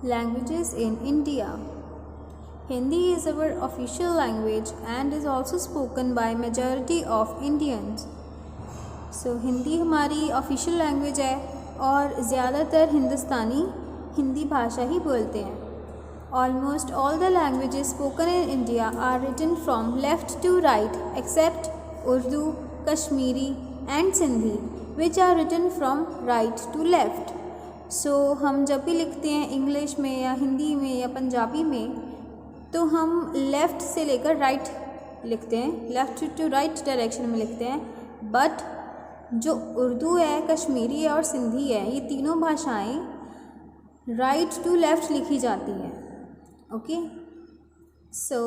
Languages in India. Hindi is our official language and is also spoken by majority of Indians. So Hindi हमारी official language है और ज़्यादातर हिंदुस्तानी हिंदी भाषा ही बोलते हैं. Almost all the languages spoken in India are written from left to right except Urdu, Kashmiri and Sindhi which are written from right to left. So हम जब भी लिखते हैं इंग्लिश में या हिंदी में या पंजाबी में तो हम लेफ़्ट से लेकर राइट लिखते हैं, लेफ़्ट टू राइट डायरेक्शन में लिखते हैं. बट जो उर्दू है, कश्मीरी है और सिंधी है, ये तीनों भाषाएं राइट टू लेफ़्ट लिखी जाती हैं. Okay, so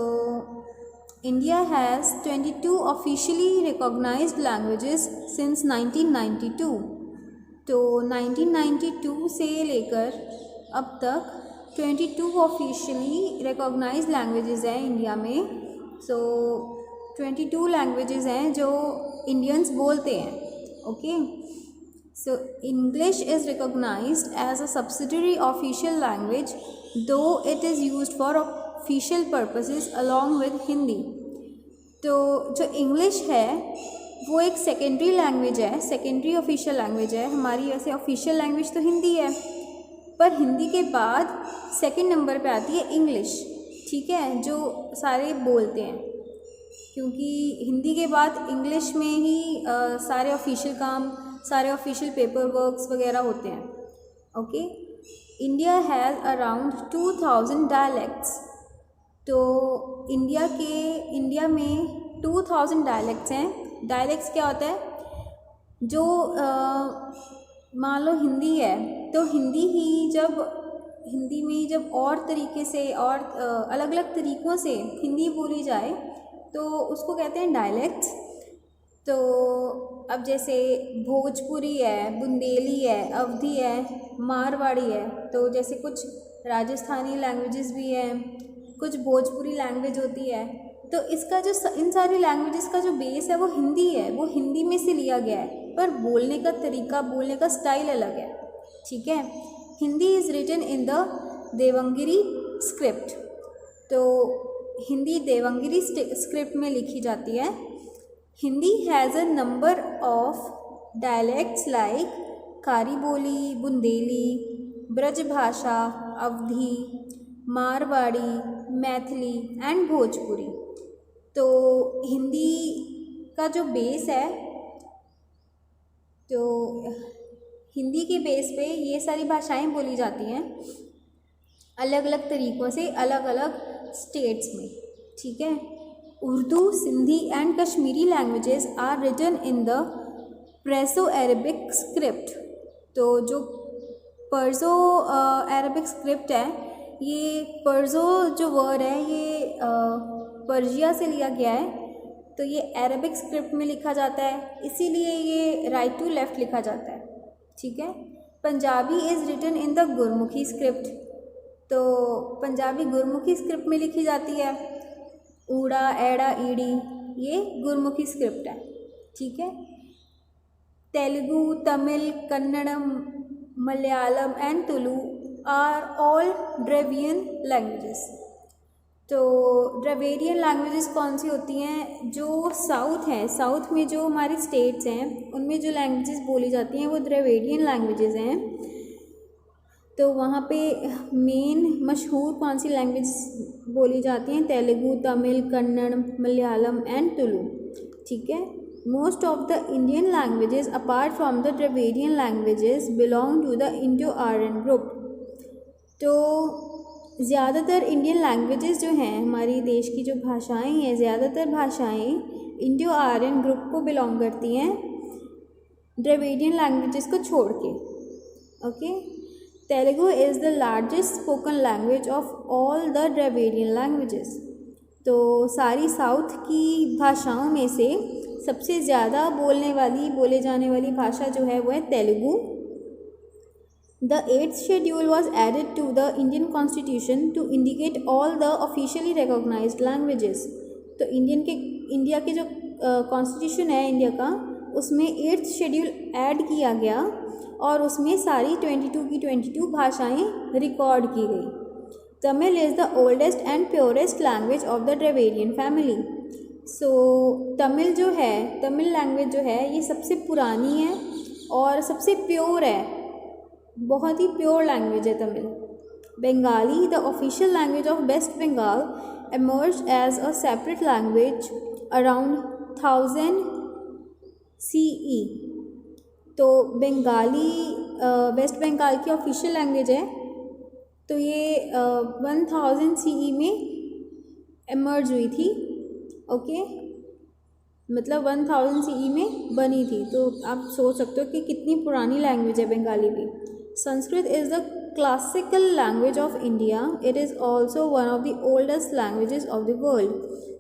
India has 22 officially recognised languages since 1992. तो 1992 से लेकर अब तक 22 ऑफिशियली रिकॉग्नाइज्ड लैंग्वेजेस हैं इंडिया में. सो 22 लैंग्वेजेस हैं जो इंडियंस बोलते हैं. Okay, so English is recognised as a subsidiary official language though it is used for official purposes along with Hindi. तो जो इंग्लिश है वो एक सेकेंडरी लैंग्वेज है, सेकेंडरी ऑफिशियल लैंग्वेज है हमारी. वैसे ऑफिशियल लैंग्वेज तो हिंदी है, पर हिंदी के बाद सेकंड नंबर पे आती है इंग्लिश. ठीक है, जो सारे बोलते हैं, क्योंकि हिंदी के बाद इंग्लिश में ही सारे ऑफिशियल काम, सारे ऑफिशियल पेपर वर्क्स वगैरह होते हैं. Okay, India has around 2000 dialects. तो इंडिया में 2000 डायलेक्ट्स हैं. डायलेक्ट्स क्या होता है? जो मान लो हिंदी है तो हिंदी में जब और तरीके से और अलग अलग तरीक़ों से हिंदी बोली जाए तो उसको कहते हैं डायलेक्ट्स. तो अब जैसे भोजपुरी है, बुंदेली है, अवधी है, मारवाड़ी है. तो जैसे कुछ राजस्थानी लैंग्वेजेस भी हैं, कुछ भोजपुरी लैंग्वेज होती है. तो इसका जो इन सारी लैंग्वेजेस का जो बेस है वो हिंदी है, वो हिंदी में से लिया गया है, पर बोलने का तरीका, बोलने का स्टाइल अलग है. ठीक है, Hindi is written in the Devanagari script. तो हिंदी देवंगिरी स्क्रिप्ट में लिखी जाती है. Hindi has a number of dialects like Khari Boli, Bundeli, Brajbhasha, Awadhi, Marwari, Maithili and Bhojpuri. तो हिंदी का जो बेस है, तो हिंदी के बेस पे ये सारी भाषाएं बोली जाती हैं अलग अलग तरीक़ों से, अलग अलग स्टेट्स में. ठीक है, Urdu, Sindhi and Kashmiri languages are written in the Perso Arabic script. तो जो पर्सो अरेबिक स्क्रिप्ट है, ये पर्सो जो वर्ड है ये पर्शिया से लिया गया है. तो ये अरेबिक स्क्रिप्ट में लिखा जाता है, इसीलिए ये राइट टू लेफ़्ट लिखा जाता है. ठीक है, Punjabi is written in the Gurmukhi script. तो पंजाबी गुरमुखी स्क्रिप्ट में लिखी जाती है. ऊड़ा, एड़ा, ईड़ी ये गुरमुखी स्क्रिप्ट है. ठीक है, Telugu, Tamil, Kannada, Malayalam and Tulu are all Dravidian languages. तो द्रविडियन लैंग्वेजेस कौन सी होती हैं? जो साउथ हैं, साउथ में जो हमारी स्टेट्स हैं उनमें जो लैंग्वेजेस बोली जाती हैं वो द्रविडियन लैंग्वेजेस हैं. तो वहाँ पे मेन मशहूर कौन सी लैंग्वेज बोली जाती हैं? तेलुगु, तमिल, कन्नड़, मलयालम एंड तुलु. ठीक है, most of the Indian languages apart from the Dravidian languages belong to the Indo Aryan group. तो ज़्यादातर इंडियन लैंग्वेजेस जो हैं, हमारी देश की जो भाषाएं हैं, ज़्यादातर भाषाएं इंडो आर्यन ग्रुप को बिलोंग करती हैं, द्रविडियन लैंग्वेजेस को छोड़ के. Okay, Telugu is the largest spoken language of all the Dravidian languages. तो सारी साउथ की भाषाओं में से सबसे ज़्यादा बोले जाने वाली भाषा जो है वो है Telugu. The 8th schedule was added to the Indian Constitution to indicate all the officially recognized languages. तो इंडिया के जो कॉन्स्टिट्यूशन है इंडिया का, उसमें 8th शेड्यूल ऐड किया गया और उसमें सारी 22 की 22 भाषाएं रिकॉर्ड की गई। Tamil is the oldest and purest language of the Dravidian family. So Tamil जो है, तमिल लैंग्वेज जो है ये सबसे पुरानी है और सबसे प्योर है, बहुत ही प्योर लैंग्वेज है Tamil. Bengali, the official language of West Bengal, emerged as a separate language around 1000 CE। तो बंगाली वेस्ट बंगाल की ऑफिशियल लैंग्वेज है, तो ये 1000 CE में एमर्ज हुई थी। ओके, मतलब 1000 CE में बनी थी। तो आप सोच सकते हो कि कितनी पुरानी लैंग्वेज है बंगाली भी। Sanskrit is the classical language of India. It is also one of the oldest languages of the world.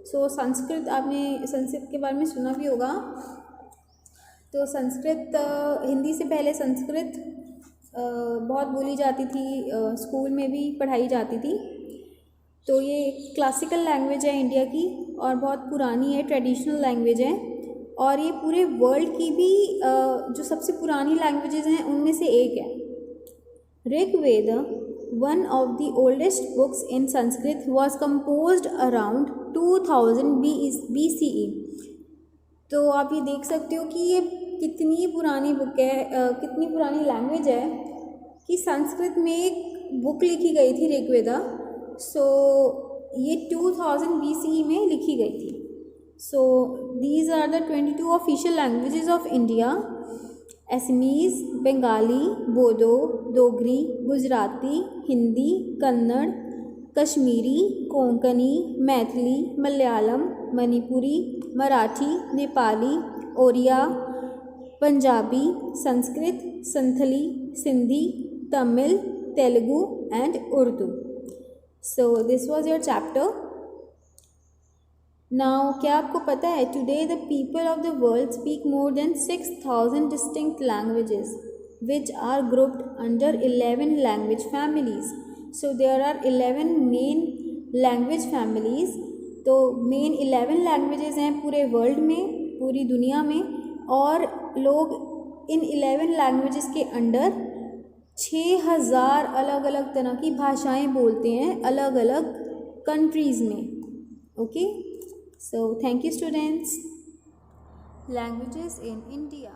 So Sanskrit, आपने संस्कृत के बारे में सुना भी होगा। तो संस्कृत, हिंदी से पहले संस्कृत बहुत बोली जाती थी, स्कूल में भी पढ़ाई जाती थी। तो ये क्लासिकल लैंग्वेज है इंडिया की और बहुत पुरानी है, ट्रेडिशनल लैंग्वेज है, और ये पूरे वर्ल्ड की भी जो सबसे पुरानी लैंग्वेजेस हैं उनमें से एक है। Rigveda, one of the oldest books in Sanskrit, was composed around 2000 BCE। तो आप ये देख सकते हो कि ये कितनी पुरानी बुक है, कितनी पुरानी लैंग्वेज है कि संस्कृत में एक बुक लिखी गई थी ऋग्वेदा। सो ये 2000 BCE में लिखी गई थी। So these are the 22 official languages of India: Assamese, Bengali, Bodo, Dogri, Gujarati, Hindi, Kannada, Kashmiri, Konkani, Maithili, Malayalam, Manipuri, Marathi, Nepali, Oriya, Punjabi, Sanskrit, Santhali, Sindhi, Tamil, Telugu and Urdu. So this was your chapter. Now क्या आपको पता है, today the people of the world speak more than 6000 distinct languages which are grouped under 11 language families. So there are 11 main language families. तो main 11 languages हैं पूरे world में, पूरी दुनिया में, और लोग इन 11 लैंग्वेजेस के अंडर 6000 अलग अलग तरह की भाषाएं बोलते हैं अलग अलग कंट्रीज़ में। Okay, so thank you students. Languages in India.